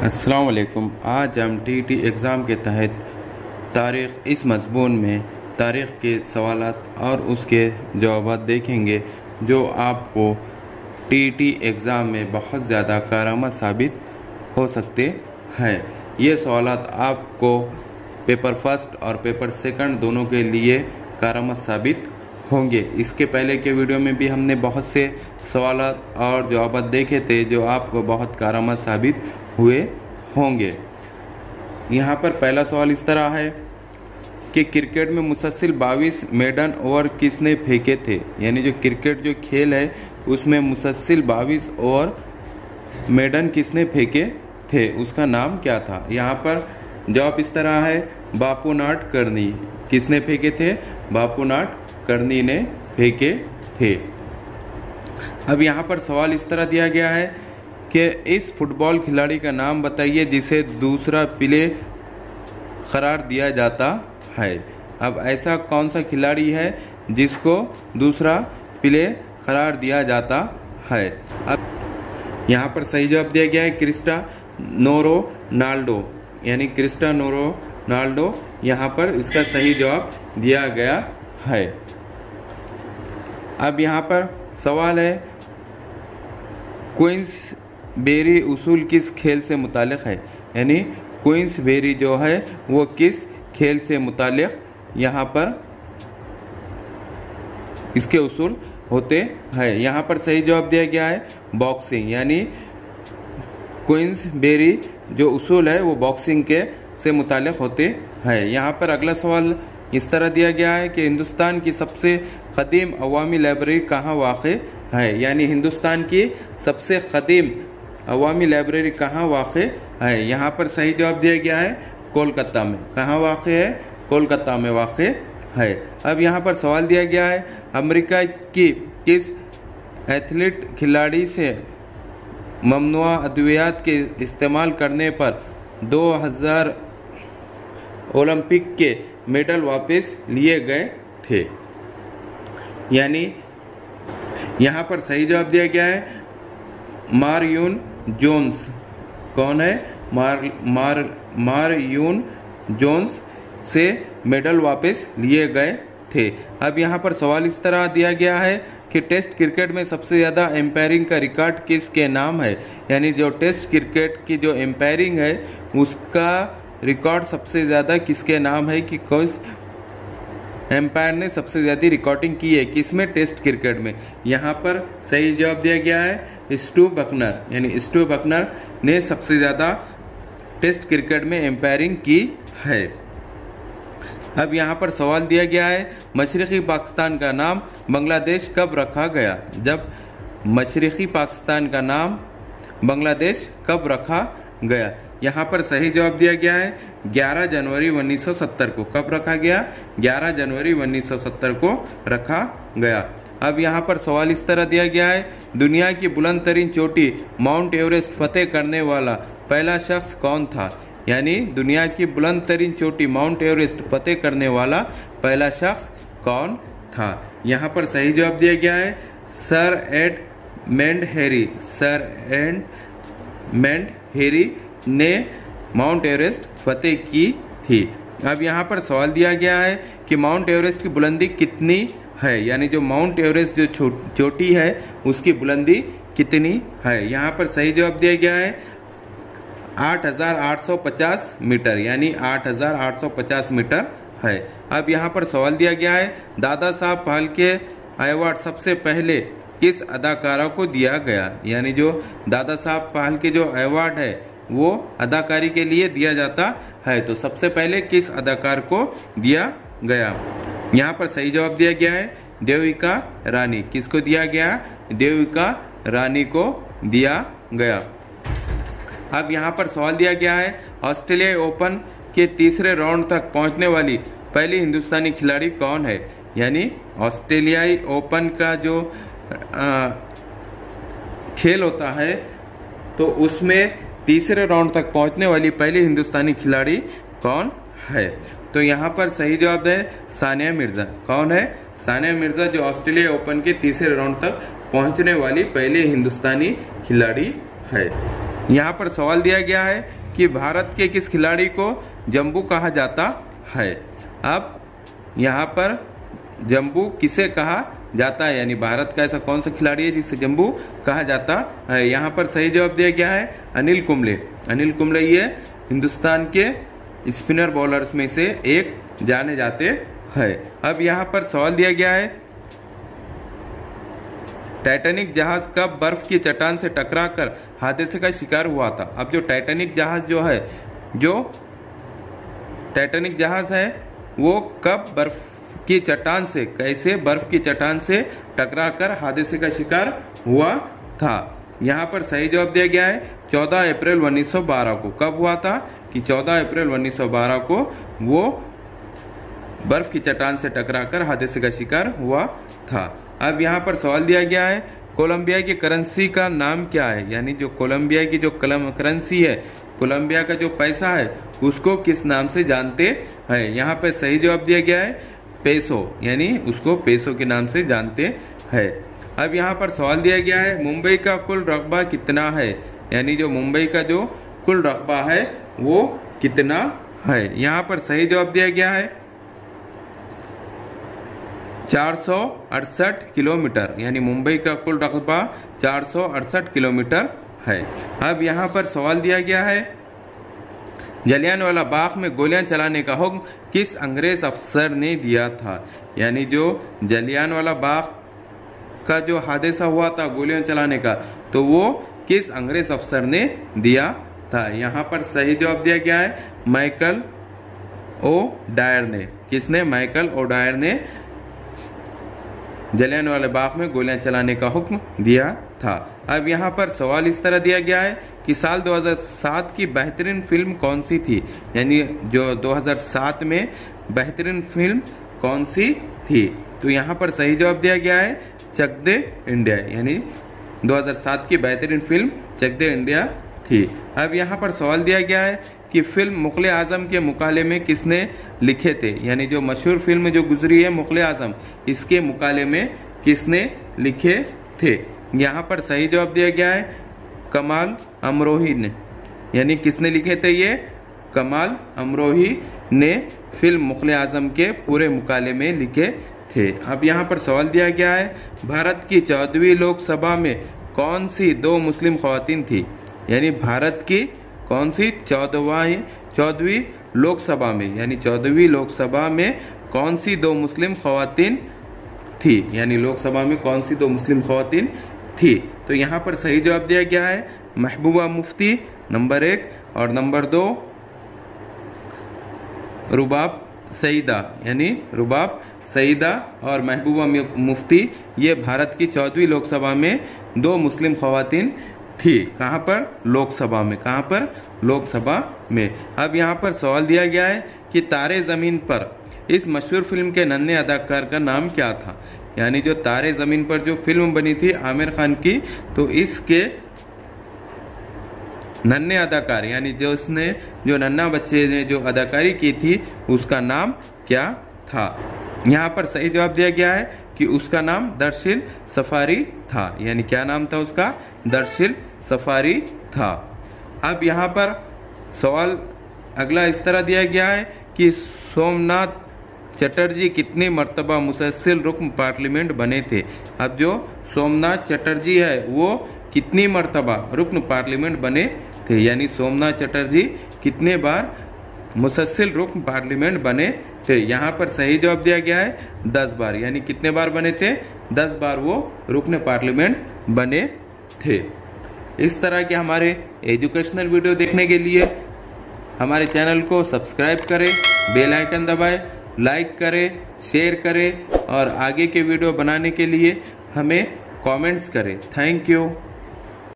अस्सलाम वालेकुम। आज हम टीटी एग्ज़ाम के तहत तारीख़ इस मज़मून में तारीख़ के सवालात और उसके जवाब देखेंगे जो आपको टीटी एग्ज़ाम में बहुत ज़्यादा कारआमद साबित हो सकते हैं। ये सवालात आपको पेपर फर्स्ट और पेपर सेकंड दोनों के लिए कारआमद साबित होंगे। इसके पहले के वीडियो में भी हमने बहुत से सवालात और जवाब देखे थे जो आपको बहुत कारआमद साबित हुए होंगे। यहाँ पर पहला सवाल इस तरह है कि क्रिकेट में मुसलसल 22 मेडन ओवर किसने फेंके थे। यानी जो क्रिकेट जो खेल है उसमें मुसलसल 22 ओवर मेडन किसने फेंके थे, उसका नाम क्या था। यहाँ पर जवाब इस तरह है बापूनाथ कर्नी। किसने फेंके थे? बापूनाथ कर्नी ने फेंके थे। अब यहाँ पर सवाल इस तरह दिया गया है कि इस फुटबॉल खिलाड़ी का नाम बताइए जिसे दूसरा प्ले करार दिया जाता है। अब ऐसा कौन सा खिलाड़ी है जिसको दूसरा प्ले करार दिया जाता है। अब यहाँ पर सही जवाब दिया गया है क्रिस्टियानो रोनाल्डो। यानी क्रिस्टियानो रोनाल्डो यहाँ पर इसका सही जवाब दिया गया है। अब यहाँ पर सवाल है क्वींसबेरी उसूल किस खेल से मुतालिक है। यानी क्वींसबेरी जो है वो किस खेल से मुतालिक यहाँ पर इसके उसूल होते हैं। यहाँ पर सही जवाब दिया गया है बॉक्सिंग। यानी क्वींसबेरी जो उसूल है वो बॉक्सिंग के से मुतालिक होते हैं। यहाँ पर अगला सवाल इस तरह दिया गया है कि हिंदुस्तान की सबसे कदीम अवामी लाइब्रेरी कहाँ वाक़े है। यानी हिंदुस्तान की सबसे कदीम अवामी लाइब्रेरी कहाँ वाक़े है। यहाँ पर सही जवाब दिया गया है कोलकाता में। कहाँ वाक़े है? कोलकाता में वाक़े है। अब यहाँ पर सवाल दिया गया है अमेरिका की किस एथलीट खिलाड़ी से ममनुआ अद्वियात के इस्तेमाल करने पर 2000 ओलंपिक के मेडल वापस लिए गए थे। यानी यहाँ पर सही जवाब दिया गया है मारयून जोन्स। कौन है? मारयून जोन्स से मेडल वापस लिए गए थे। अब यहाँ पर सवाल इस तरह दिया गया है कि टेस्ट क्रिकेट में सबसे ज़्यादा एम्पायरिंग का रिकॉर्ड किसके नाम है। यानी जो टेस्ट क्रिकेट की जो एम्पायरिंग है उसका रिकॉर्ड सबसे ज़्यादा किसके नाम है कि किस एम्पायर ने सबसे ज़्यादा रिकॉर्डिंग की है किसमें? टेस्ट क्रिकेट में। यहाँ पर सही जवाब दिया गया है स्टू बकनर। यानी स्टू बकनर ने सबसे ज़्यादा टेस्ट क्रिकेट में एम्पायरिंग की है। अब यहाँ पर सवाल दिया गया है मशरक़ी पाकिस्तान का नाम बांग्लादेश कब रखा गया। जब मशरक़ी पाकिस्तान का नाम बांग्लादेश कब रखा गया। यहाँ पर सही जवाब दिया गया है 11 जनवरी 1970 को। कब रखा गया? 11 जनवरी 1970 को रखा गया। अब यहाँ पर सवाल इस तरह दिया गया है दुनिया की बुलंद तरीन चोटी माउंट एवरेस्ट फतेह करने वाला पहला शख्स कौन था। यानी दुनिया की बुलंद तरीन चोटी माउंट एवरेस्ट फतेह करने वाला पहला शख्स कौन था। यहाँ पर सही जवाब दिया गया है sir Edmund Hillary. Sir Edmund Hillary ने माउंट एवरेस्ट फतेह की थी। अब यहाँ पर सवाल दिया गया है कि माउंट एवरेस्ट की बुलंदी कितनी है। यानी जो माउंट एवरेस्ट जो चोटी है उसकी बुलंदी कितनी है। यहाँ पर सही जवाब दिया गया है 8850 मीटर। यानी 8850 मीटर है। अब यहाँ पर सवाल दिया गया है दादा साहब फाल्के अवार्ड सबसे पहले किस अदाकारा को दिया गया। यानी जो दादा साहब फाल्के जो अवार्ड है वो अदाकारी के लिए दिया जाता है, तो सबसे पहले किस अदाकार को दिया गया। यहाँ पर सही जवाब दिया गया है देविका रानी। किसको दिया गया? देविका रानी को दिया गया। अब यहाँ पर सवाल दिया गया है ऑस्ट्रेलिया ओपन के तीसरे राउंड तक पहुँचने वाली पहली हिंदुस्तानी खिलाड़ी कौन है। यानी ऑस्ट्रेलियाई ओपन का जो खेल होता है तो उसमें तीसरे राउंड तक पहुंचने वाली पहली हिंदुस्तानी खिलाड़ी कौन है। तो यहाँ पर सही जवाब है सानिया मिर्जा। कौन है? सानिया मिर्जा जो ऑस्ट्रेलिया ओपन के तीसरे राउंड तक पहुंचने वाली पहली हिंदुस्तानी खिलाड़ी है। यहाँ पर सवाल दिया गया है कि भारत के किस खिलाड़ी को जंबू कहा जाता है। अब यहाँ पर जंबू किसे कहा जाता है, यानी भारत का ऐसा कौन सा खिलाड़ी है जिसे जंबू कहा जाता है। यहाँ पर सही जवाब दिया गया है अनिल कुंबले। अनिल कुंबले ये हिंदुस्तान के स्पिनर बॉलर्स में से एक जाने जाते हैं। अब यहाँ पर सवाल दिया गया है टाइटैनिक जहाज कब बर्फ की चट्टान से टकराकर हादसे का शिकार हुआ था। अब जो टाइटैनिक जहाज है वो कब बर्फ की चट्टान से, कैसे बर्फ की चट्टान से टकराकर हादसे का शिकार हुआ था। यहाँ पर सही जवाब दिया गया है 14 अप्रैल 1912 को। कब हुआ था कि 14 अप्रैल 1912 को वो बर्फ की चट्टान से टकराकर हादसे का शिकार हुआ था। अब यहाँ पर सवाल दिया गया है कोलंबिया की करेंसी का नाम क्या है, यानी जो कोलंबिया की जो करेंसी है, कोलंबिया का जो पैसा है उसको किस नाम से जानते हैं। यहाँ पर सही जवाब दिया गया है पेसो, यानी उसको पेसो के नाम से जानते हैं। अब यहाँ पर सवाल दिया गया है मुंबई का कुल रकबा कितना है, यानी जो मुंबई का जो कुल रकबा है वो कितना है। यहाँ पर सही जवाब दिया गया है 468 किलोमीटर, यानी मुंबई का कुल रकबा 468 किलोमीटर है। अब यहाँ पर सवाल दिया गया है जलियांवाला बाग में गोलियां चलाने का हुक्म किस अंग्रेज अफसर ने दिया था, यानी जो जलियांवाला बाग का जो हादसा हुआ था गोलियां चलाने का, तो वो किस अंग्रेज अफसर ने दिया था। यहाँ पर सही जवाब दिया गया है माइकल ओ डायर ने। किसने? माइकल ओ डायर ने जलियांवाला बाग में गोलियां चलाने का हुक्म दिया था। अब यहाँ पर सवाल इस तरह दिया गया है कि साल 2007 की बेहतरीन फिल्म कौन सी थी, यानी जो 2007 में बेहतरीन फिल्म कौन सी थी। तो यहाँ पर सही जवाब दिया गया है चक दे इंडिया, यानी 2007 की बेहतरीन फिल्म चक दे इंडिया थी। अब यहाँ पर सवाल दिया गया है कि फिल्म मुग़ल आज़म के मुकाले में किसने लिखे थे, यानी जो मशहूर फिल्म जो गुजरी है मुग़ल आज़म, इसके मुकाले में किसने लिखे थे। यहाँ पर सही जवाब दिया गया है कमाल अमरोही ने, यानी किसने लिखे थे ये? कमाल अमरोही ने फिल्म मुग़ल आज़म के पूरे मुकाले में लिखे थे। अब यहाँ पर सवाल दिया गया है भारत की 14वीं लोकसभा में कौन सी 2 मुस्लिम ख़वातीन थी, यानी भारत की कौन सी 14वीं लोकसभा में, यानी 14वीं लोकसभा में कौन सी 2 मुस्लिम ख़वातीन थी, यानी लोकसभा में कौन सी 2 मुस्लिम ख़वातीन थी। तो यहाँ पर सही जवाब दिया गया है महबूबा मुफ्ती नंबर 1 और नंबर 2 रुबाब सईदा, यानी रुबाब सईदा और महबूबा मुफ्ती ये भारत की 14वीं लोकसभा में 2 मुस्लिम ख़वातीन थी। कहाँ पर? लोकसभा में। कहाँ पर? लोकसभा में। अब यहाँ पर सवाल दिया गया है कि तारे ज़मीन पर इस मशहूर फिल्म के नन्हे अदाकार का नाम क्या था, यानी जो तारे ज़मीन पर जो फिल्म बनी थी आमिर खान की, तो इसके नन्हे अदाकार, यानी जो उसने जो नन्हा बच्चे ने जो अदाकारी की थी उसका नाम क्या था। यहाँ पर सही जवाब दिया गया है कि उसका नाम दरशील सफारी था, यानी क्या नाम था उसका? दरशील सफारी था। अब यहाँ पर सवाल अगला इस तरह दिया गया है कि सोमनाथ चटर्जी कितनी मर्तबा मुसलसल रुकन पार्लियामेंट बने थे। अब जो सोमनाथ चटर्जी है वो कितनी मर्तबा रुकन पार्लियामेंट बने थे, यानी सोमनाथ चटर्जी कितने बार मुसलसल रुकन पार्लियामेंट बने थे। यहाँ पर सही जवाब दिया गया है 10 बार, यानी कितने बार बने थे? 10 बार वो रुकन पार्लियामेंट बने थे। इस तरह के हमारे एजुकेशनल वीडियो देखने के लिए हमारे चैनल को सब्सक्राइब करें, बेल आइकन दबाएं, लाइक करें, शेयर करें और आगे के वीडियो बनाने के लिए हमें कमेंट्स करें। Thank you.